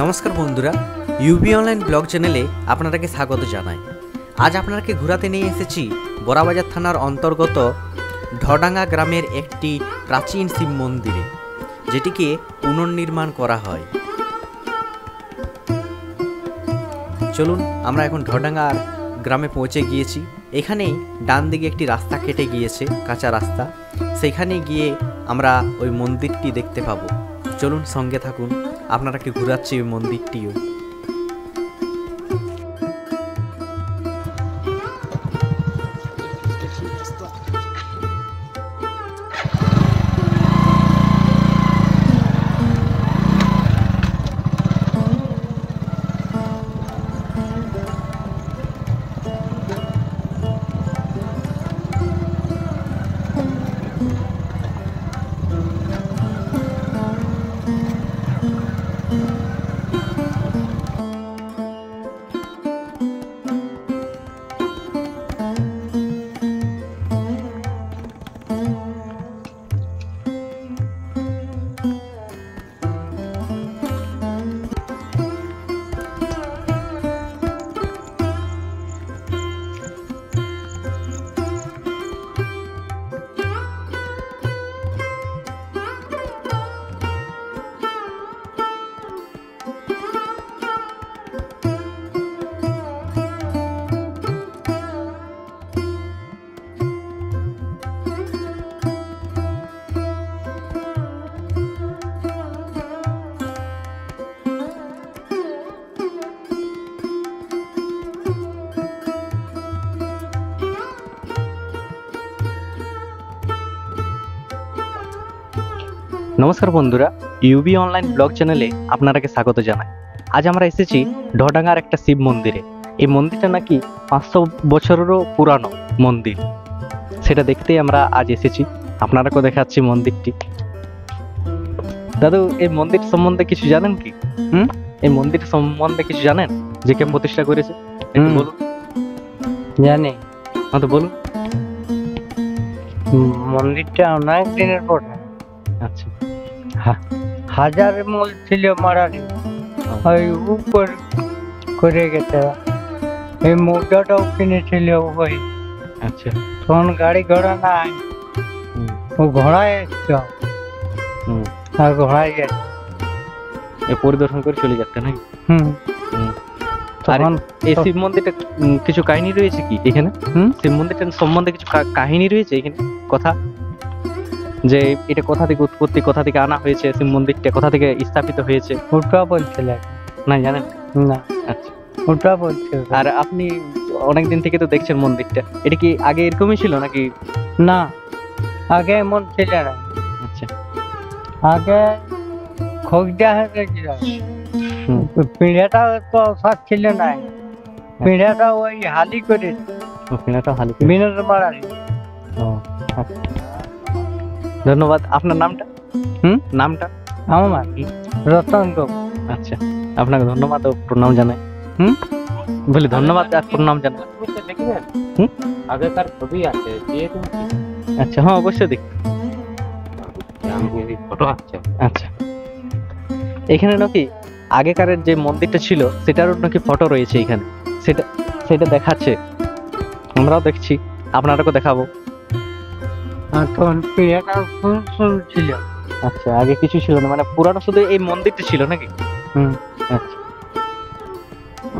নমস্কার বন্ধুরা, UV online blog চ্যানেলে আপনাদেরকে স্বাগত জানাই। আজ আপনাদেরকে ঘোরাতে নিয়ে এসেছি বড়াবাজার থানার অন্তর্গত ঢডাঙ্গা গ্রামের একটি প্রাচীন শিব মন্দিরে, যেটিকে পুনর্নির্মাণ করা হয়। চলুন, আমরা এখন ঢডাঙ্গার গ্রামে পৌঁছে গিয়েছি। এখানেই ডান দিকে একটি রাস্তা কেটে গিয়েছে, কাঁচা রাস্তা। সেখানে গিয়ে আমরা ওই মন্দিরটি দেখতে পাবো। চলুন, সঙ্গে থাকুন, আপনারাকে ঘুরাচ্ছি ওই মন্দিরটিও। নমস্কার বন্ধুরা, ইউবি অনলাইন ব্লগ চ্যানেলে আপনারাকে স্বাগত জানাই। আজ আমরা এসেছি ঢডাঙ্গার একটা শিব মন্দিরে। এই মন্দিরটা নাকি 500 বছরেরও পুরানো মন্দির। সেটা দেখতেই আমরা আজ এসেছি। আপনারাকেও দেখাচ্ছি মন্দিরটি। দাদু, এই মন্দির সম্বন্ধে কিছু জানেন কি? এই মন্দির সম্বন্ধে কিছু জানেন? যে কে প্রতিষ্ঠা করেছে একটু বলুন। জানি। হ্যাঁ, তো বলুন। মন্দিরটা অনেক দিনের পর, আচ্ছা, হাজার মূল ছিল মারারি, ওই উপর করে গেছে। এই মুদ্রাটাও কিনেছিল ওই। আচ্ছা, তখন গাড়ি ঘোড়া নাই, ও ঘোড়ায় এসছো আর ঘোড়ায় গেছে। পরিদর্শন করে চলে যাচ্ছে নাকি? তখন এই শিব মন্দিরটা কিছু কাহিনী রয়েছে কি এখানে? শিব মন্দিরটা সম্বন্ধে কিছু কাহিনী রয়েছে এখানে, কথা যে এটা কোথা থেকে উৎপত্তি, কোথা থেকে আনা হয়েছে, শিব মন্দিরটা কোথা থেকে স্থাপিত হয়েছে? ওটা বলছিল না, জানেন না? আচ্ছা, ওটা বলছিল। আর আপনি অনেকদিন থেকে তো দেখছেন মন্দিরটা, এটা কি আগে এরকমই ছিল নাকি? না, আগে এমন ছিল না। আচ্ছা, আগে খোঁজটা হয়েছিল, পিঁড়াটা তো অসার ছিল না। পিঁড়াটা ওই হালি করে, পিঁড়াটা হালি বিনোদ মারারি। ধন্যবাদ। আপনার নামটা? নামটা? আমার রতন গো। আচ্ছা, আপনাকে ধন্যবাদ ও প্রণাম জানাই। বলি ধন্যবাদ আর প্রণাম জানাই। আগেকার ছবি আছে, আচ্ছা, হ্যাঁ অবশ্যই দেখি। ফটো আছে। আচ্ছা, এখানে নাকি আগেকারের যে মন্দিরটা ছিল সেটারও নাকি ফটো রয়েছে এখানে। সেটা দেখাচ্ছে, আমরাও দেখছি, আপনারাকেও দেখাবো। তখন পিঁড়াটা সরু ছিল। আচ্ছা, আগে কিছু ছিল না, মানে পুরানো শুধু এই মন্দিরটা ছিল নাকি? আচ্ছা,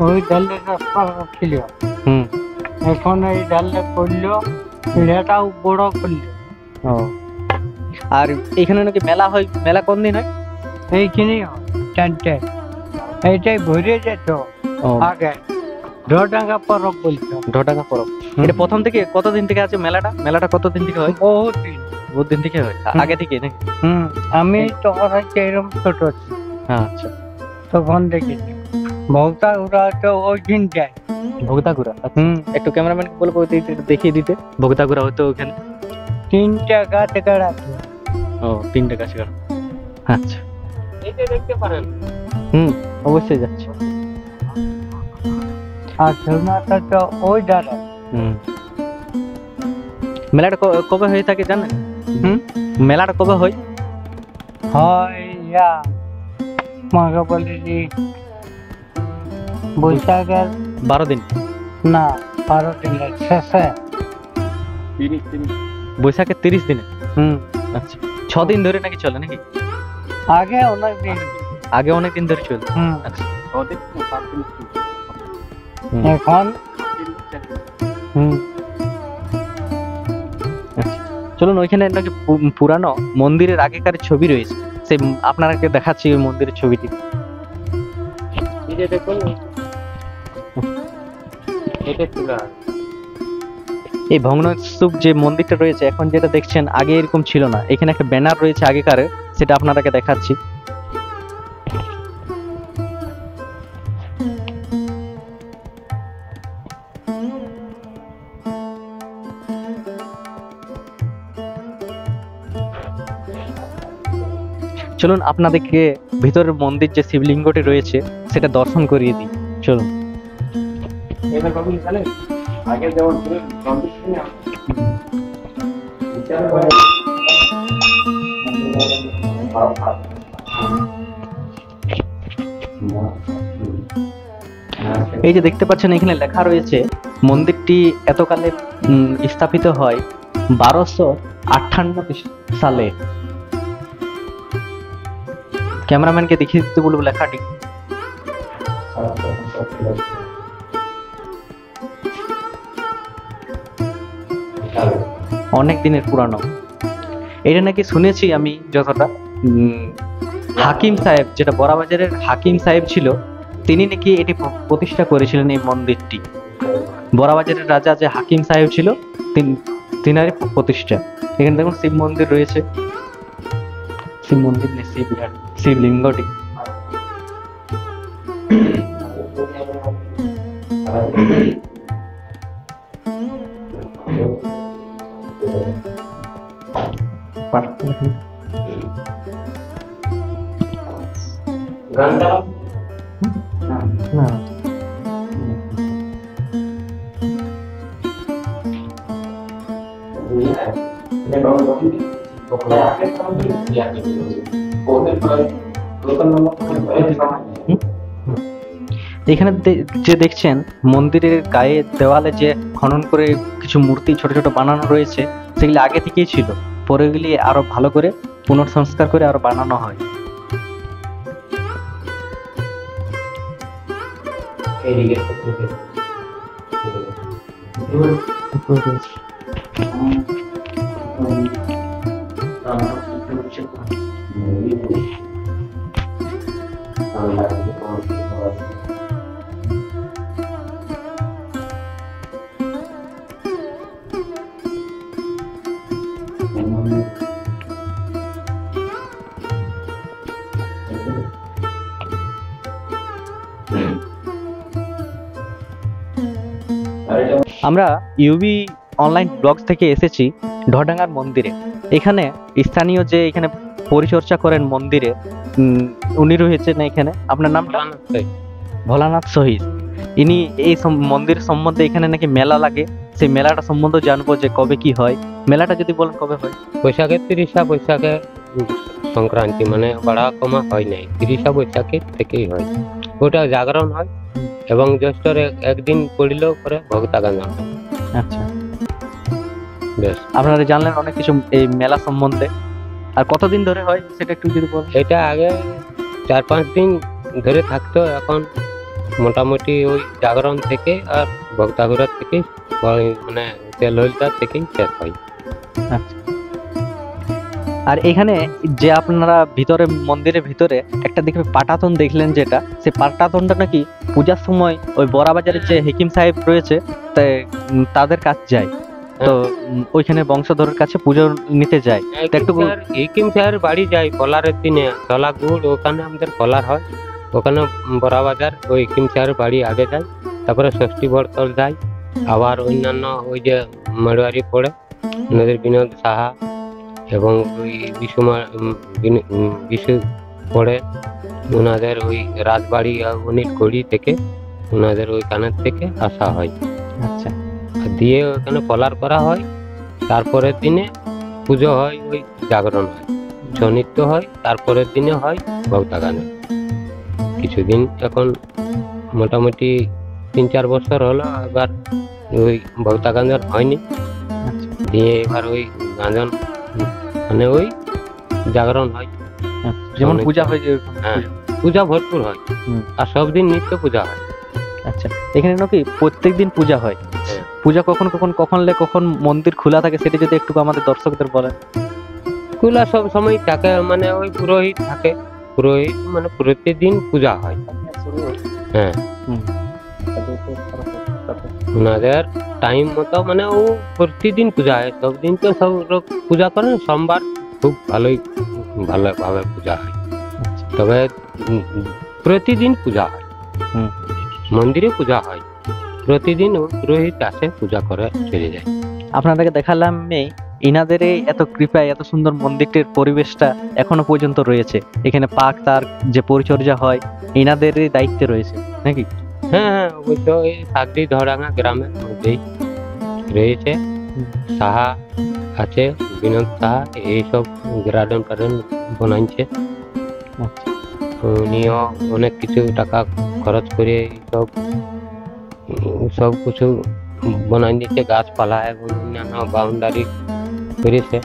ওই ডালে রাস্তা ছিল। এখন এই ডালে করলো, পিঁড়াটাও বড় করলো। আর এখানে নাকি মেলা হয়। মেলা কোন দিন হয়? এইখানেই টানটে, এইটাই ভরে যেত আগে। ঢডাঙ্গা পরব বলতো। ঢডাঙ্গা পরব। এটা প্রথম থেকে কতদিন থেকে আছে মেলাটা? মেলাটা কতদিন থেকে হয়? বহুত দিন থেকে হয়, আগে থেকে নাকি? আমি তখন হচ্ছে এরকম ছোট ছিল। আচ্ছা, তখন দেখেছি ভক্তাগুড়া তো ওই দিন যায়। ভক্তাগুড়া? একটু ক্যামেরাম্যানকে বলবো দেখিয়ে দিতে। ভক্তাগুড়া হয়তো ওখানে 3টা গাছ গাড়া। 3টা গাছ গাড়া। আচ্ছা, এইটা দেখতে পারেন। অবশ্যই যাচ্ছি। আর ঝর্ণাটা তো ওই ধারে। মেলাটা কবে হয়ে থাকে জানেন? মেলাটা কবে হয়? হয় মাকে বলি যে বৈশাখের 12 দিন, না 12 দিনের শেষে। বৈশাখের 30 দিনে। হুম, আচ্ছা, 6 দিন ধরে নাকি চলে নাকি? আগে অনেক দিন। আগে অনেক দিন ধরে চলে। হুম, আচ্ছা। এখন হুম, আচ্ছা, চলুন ওইখানে নাকি পুরানো মন্দিরের আগেকার ছবি রয়েছে, সেই আপনাকে দেখাচ্ছি ওই মন্দিরের ছবিটি। এই যে দেখুন, এটা ছিল এই ভগ্নস্তূপ যে মন্দিরটা রয়েছে এখন যেটা দেখছেন আগে এরকম ছিল না। এখানে একটা ব্যানার রয়েছে আগেকার, সেটা আপনাদেরকে দেখাচ্ছি। চলুন আপনাদেরকে ভিতরের মন্দির যে শিবলিঙ্গটি রয়েছে সেটা দর্শন করিয়ে দিই, চলুন। এটা কখন জানেন? আগে যেমন ছিল কন্ডিশনে এই যে দেখতে পাচ্ছেন এখানে লেখা রয়েছে মন্দিরটি এতকালে স্থাপিত হয় 1258 সালে। ক্যামেরাম্যানকে দেখিয়ে দিতে বলবো লেখাটি। অনেক দিনের পুরানো। এটা নাকি শুনেছি আমি যতটা, হাকিম সাহেব, যেটা বড়াবাজারের হাকিম সাহেব ছিল, তিনি নাকি এটি প্রতিষ্ঠা করেছিলেন এই মন্দিরটি। বড়াবাজারের রাজা যে হাকিম সাহেব ছিল তিনারই প্রতিষ্ঠা। এখানে দেখুন শিব মন্দির রয়েছে, শিব মন্দির নেই, শিবলিঙ্গটি। গানটা না, এখানে যে দেখছেন মন্দিরের গায়ে দেওয়ালে যে খনন করে কিছু মূর্তি ছোট ছোট বানানো রয়েছে, সেগুলি আগে থেকেই ছিল, পরে এগুলি আরো ভালো করে পুনঃসংস্কার করে আরো বানানো হয়। আমরা ইউবি অনলাইন ব্লগ থেকে এসেছি ঢোডাঙ্গার মন্দিরে। এখানে স্থানীয় যে এখানে পরিচর্যা করেন মন্দিরে, উনি রয়েছেন এখানে। আপনার নামটা? ভোলানাথ শহীদ। ইনি এই মন্দির সম্বন্ধে, এখানে নাকি মেলা লাগে, সেই মেলাটা সম্বন্ধে জানবো যে কবে কি হয়। মেলাটা যদি বলেন কবে হয়? বৈশাখের 30 বৈশাখে সংক্রান্তি, মানে বাড়া কমা হয় নাই, 30 বৈশাখের থেকেই হয়। ওটা জাগরণ হয় এবং জ্যৈষ্ঠের একদিন পড়িলেও পরে ভক্তাগান হয়। আচ্ছা, বেশ, আপনারা জানলেন অনেক কিছু এই মেলা সম্বন্ধে। আর কতদিন ধরে হয় সেটা একটু যদি বলেন। এটা আগে 4-5 দিন ধরে থাকতো, এখন মোটামুটি ওই জাগরণ থেকে আর ভক্তাগুড়া থেকে, মানে তেলহলতা থেকেই শেষ হয়। আচ্ছা, আর এখানে যে আপনারা ভিতরে মন্দিরের ভিতরে একটা দেখবে পাটাতন দেখলেন, যেটা সেই পাটাতনটা নাকি পূজার সময় ওই বড়াবাজারের যে হেকিম সাহেব রয়েছে তাদের কাছে যায়, তো ওইখানে বংশধরের কাছে পুজো নিতে যায়। তো একটু হেকিম স্যার বাড়ি যাই কলারের দিনে, তলা গুড়, ওখানে আমাদের কলার হয়, ওখানে বড়াবাজার ওই হেকিম স্যারের বাড়ি আগে যায়, তারপরে ষষ্ঠী বরতল যায়, আবার অন্যান্য ওই যে মারোয়ারি পড়ে নদীর বিনোদ সাহা এবং ওই বিশু পড়ে, ওনাদের ওই রাজবাড়ি অনিল গড়ি থেকে ওনাদের ওই কানের থেকে আসা হয়। আচ্ছা, দিয়ে ওখানে কলার করা হয়, তারপরের দিনে পুজো হয়, ওই জাগরণ হয়, ছৌ নৃত্য হয়, তারপরের দিনে হয় ভক্তাগানে। কিছুদিন এখন মোটামুটি 3-4 বছর হলো, এবার ওই ভক্তা গাজন হয়নি, আচ্ছা দিয়ে এবার ওই গাজন মানে ওই জাগরণ হয়। আচ্ছা, যেমন অনেক- পূজা হয় যে ওরকম হ্যাঁ। পূজা। পূজা ভরপুর হয়, হুম। আর সব দিন নিত্য পূজা হয়। আচ্ছা, এখানে নাকি প্রত্যেকদিন পূজা হয়। হ্যাঁ। পূজা কখন মন্দির খোলা থাকে সেটা যদি একটু আমাদের দর্শকদের বলেন। খোলা সব সময় থাকে, মানে ওই পুরোহিত থাকে, পুরোহিত মানে প্রতিদিন পূজা হয়। হ্যাঁ, হুম। ওনাদের টাইম মতো মানে ও প্রতিদিন পূজা হয়, সব দিন তো সব লোক পূজা করেন, সোমবার খুব ভালোভাবে পূজা হয়। আচ্ছা, তবে প্রতিদিন পূজা হয়, হুম। মন্দিরে পূজা হয়, প্রতিদিন ও পুরোহিত আসে পূজা করে চলে যায়। আপনাদেরকে দেখালাম ইনাদের এই এত কৃপায় এত সুন্দর মন্দিরটির পরিবেশটা এখনো পর্যন্ত রয়েছে। এখানে পাক তার যে পরিচর্যা হয় ইনাদেরই দায়িত্বে রয়েছে নাকি? হ্যাঁ হ্যাঁ, অবশ্য এই সাগরি ধরাঙ্গা গ্রামের মধ্যেই রয়েছে। হুম। সাহা আছে, বিনোদ সাহা, এইসব গার্ডেন টার্ডেন বানাইছে। আচ্ছা, উনিও অনেক কিছু টাকা খরচ করে সব সব কিছু বানাই দিচ্ছে, গাছপালা এবং অন্যান্য বাউন্ডারি করেছে।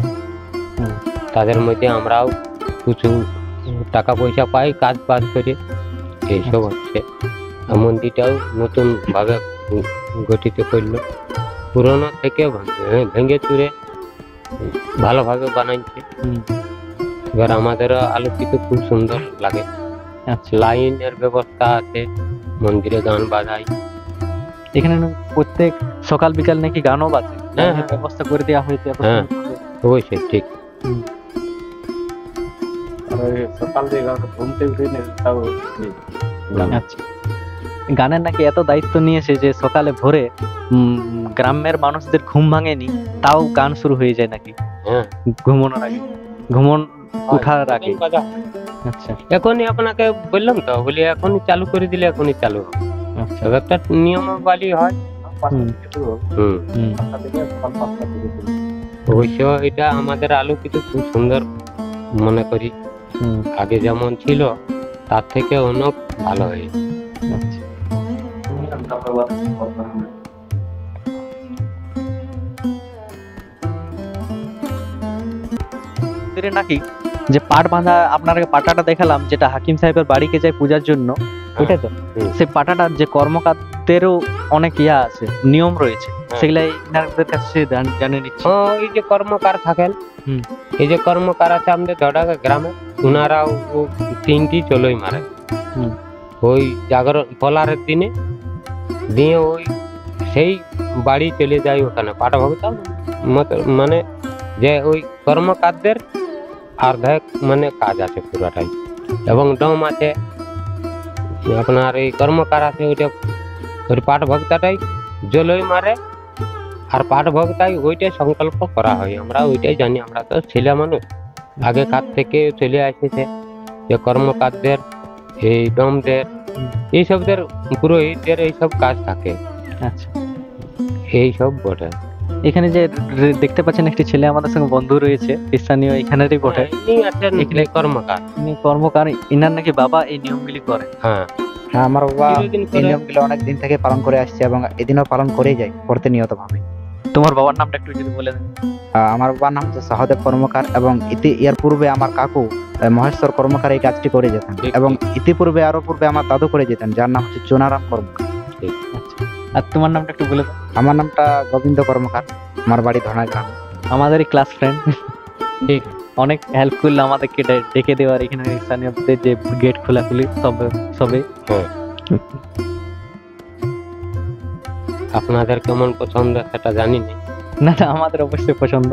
হুম। তাদের মধ্যে আমরাও কিছু টাকা পয়সা পাই কাজ বাজ করে, এইসব হচ্ছে। আর মন্দিরটাও নতুন ভাবে গঠিত করলো, পুরনো থেকে ভেঙে চুরে ভালোভাবে বানাইছে। হুম। এবার আমাদের আলোকিত খুব সুন্দর লাগে। আচ্ছা, লাইনের ব্যবস্থা আছে, মন্দিরে গান বাজায়। এখানে প্রত্যেক সকাল বিকাল নাকি গানও বাজে, হ্যাঁ, গানের ব্যবস্থা করে দেওয়া হয়েছে এত হ্যাঁ। সুন্দরভাবে। অবশ্যই ঠিক। হুম। সকাল দিয়ে ঘুম থেকে উঠে তাও আচ্ছা, গানের নাকি এত দায়িত্ব নিয়েছে যে সকালে ভোরে গ্রামের মানুষদের ঘুম ভাঙেনি, তাও গান শুরু হয়ে যায় নাকি হ্যাঁ, ঘুমানোর আগে, উঠার আগে। বাজা। আচ্ছা এখনই আপনাকে বললাম তো, বলি এখনই চালু করে দিলে এখনই চালু হবে। আচ্ছা, তবে একটা নিয়মাবলী হয়। হুম, হুম। হুম। অবশ্য এটা আমাদের আলোকিত খুব সুন্দর মনে করি। হুম, আগে যেমন ছিল তার থেকে অনেক ভালো হয়েছে। আচ্ছা। মন্দিরে নাকি যে পাট বাঁধা, আপনাকে পাটাটা দেখালাম যেটা হাকিম সাহেবের বাড়িকে যায় পূজার জন্য, ওইটাই তো? হুম। সেই পাটাটা যে কর্মকারদেরও অনেক আছে, নিয়ম রয়েছে, সেগুলাই ইনাদের কাছে জানিয়ে নিচ্ছি। এই যে কর্মকার থাকেন, হুম। এই যে কর্মকার আছে আমাদের ধরাঙ্গা গ্রামে, ওনারাও 3টি চলই মারে। হুম। ওই জাগরণ ফলারের দিনে দিয়ে ওই সেই বাড়ি চলে যায়, ওখানে পাটা ভোগতা মানে যে ওই কর্মকারদের অর্ধেক মানে কাজ আছে পুরাটাই, এবং ডম আছে আপনার, এই কর্মকার আছে ওইটা, ওই পাট ভক্তাটাই জলই মারে, আর পাট ভক্তাই ওইটাই সংকল্প করা হয়। আমরা ওইটাই জানি, আমরা তো ছেলে মানুষ, আগে কার থেকে চলে আসছে যে কর্মকারদের, এই ডমদের, এইসবদের পুরোহিতদের এইসব কাজ থাকে, আচ্ছা, এইসব বটে। এখানে যে দেখতে পাচ্ছেন একটি ছেলে আমাদের সঙ্গে বন্ধু রয়েছে, স্থানীয় এখানেরই বটে, ইনি আছেন এখানে কর্মকার। ইনি কর্মকার, ইনার নাকি বাবা এই নিয়মগুলি করে। হ্যাঁ, হ্যাঁ, আমার বাবা চিরদিন এই করে। নিয়মগুলো অনেক দিন থেকে পালন করে আসছে এবং এদিনও পালন করেই যায় প্রতিনিয়ত ভাবে। তোমার বাবার নামটা একটু যদি বলে দেন। আমার বাবার নাম হচ্ছে সহদেব কর্মকার, এবং এর পূর্বে আমার কাকু মহেশ্বর কর্মকার এই কাজটি করে যেতেন, ঠিক, এবং ঠিক। ইতিপূর্বে আরো পূর্বে আমার দাদু করে যেতেন, যার নাম হচ্ছে চুনারাম কর্মকার। আচ্ছা, আর তোমার নামটা একটু বলে দাও। আমার নামটা গোবিন্দ কর্মকার, আমার বাড়ি ধনা গ্রাম। আমাদের ক্লাস ফ্রেন্ড, ঠিক। অনেক হেল্প করলো আমাদেরকে ডেকে দেওয়ার, এখানে স্থানীয়দের যে গেট খোলাখুলি সবে। আপনাদের কেমন পছন্দ সেটা জানি না। না না, আমাদের অবশ্যই পছন্দ,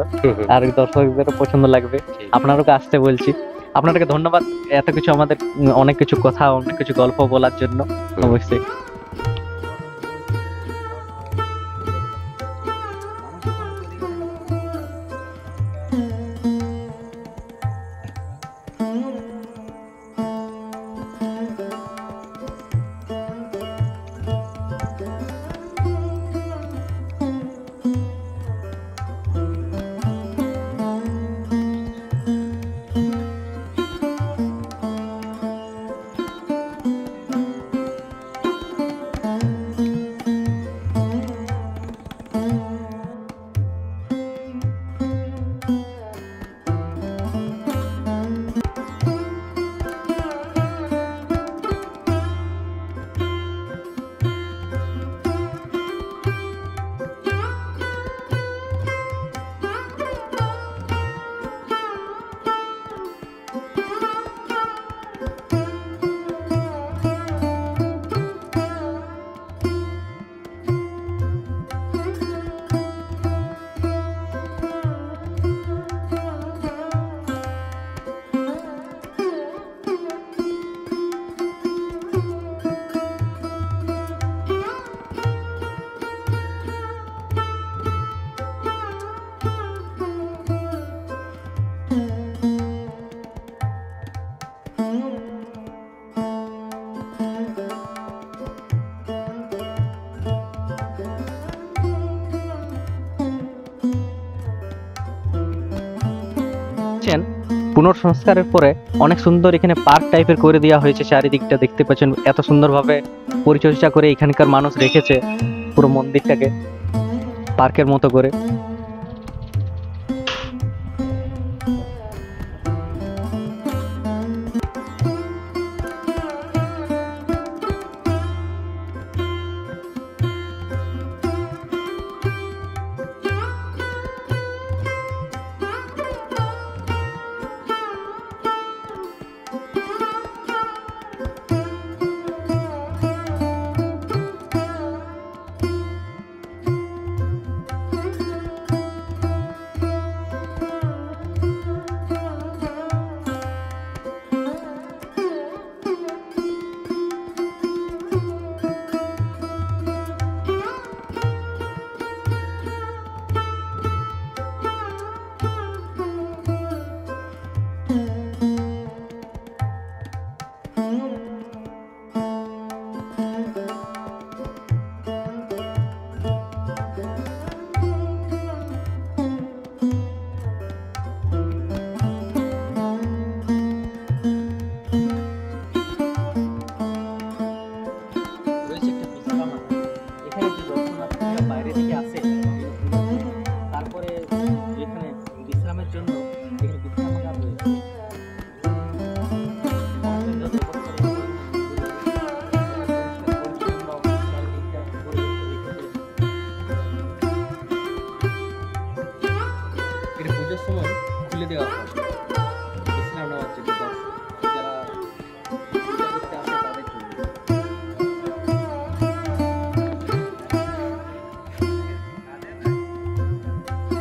আর দর্শকদেরও পছন্দ লাগবে। আপনাদেরকে আসতে বলছি। আপনাদেরকে ধন্যবাদ এত কিছু আমাদের অনেক কিছু কথা, অনেক কিছু গল্প বলার জন্য। অবশ্যই পাচ্ছেন পুনর্সংস্কারের পরে অনেক সুন্দর এখানে পার্ক টাইপের করে দেওয়া হয়েছে। চারিদিকটা দেখতে পাচ্ছেন এত সুন্দরভাবে পরিচর্যা করে এখানকার মানুষ রেখেছে পুরো মন্দিরটাকে পার্কের মতো করে।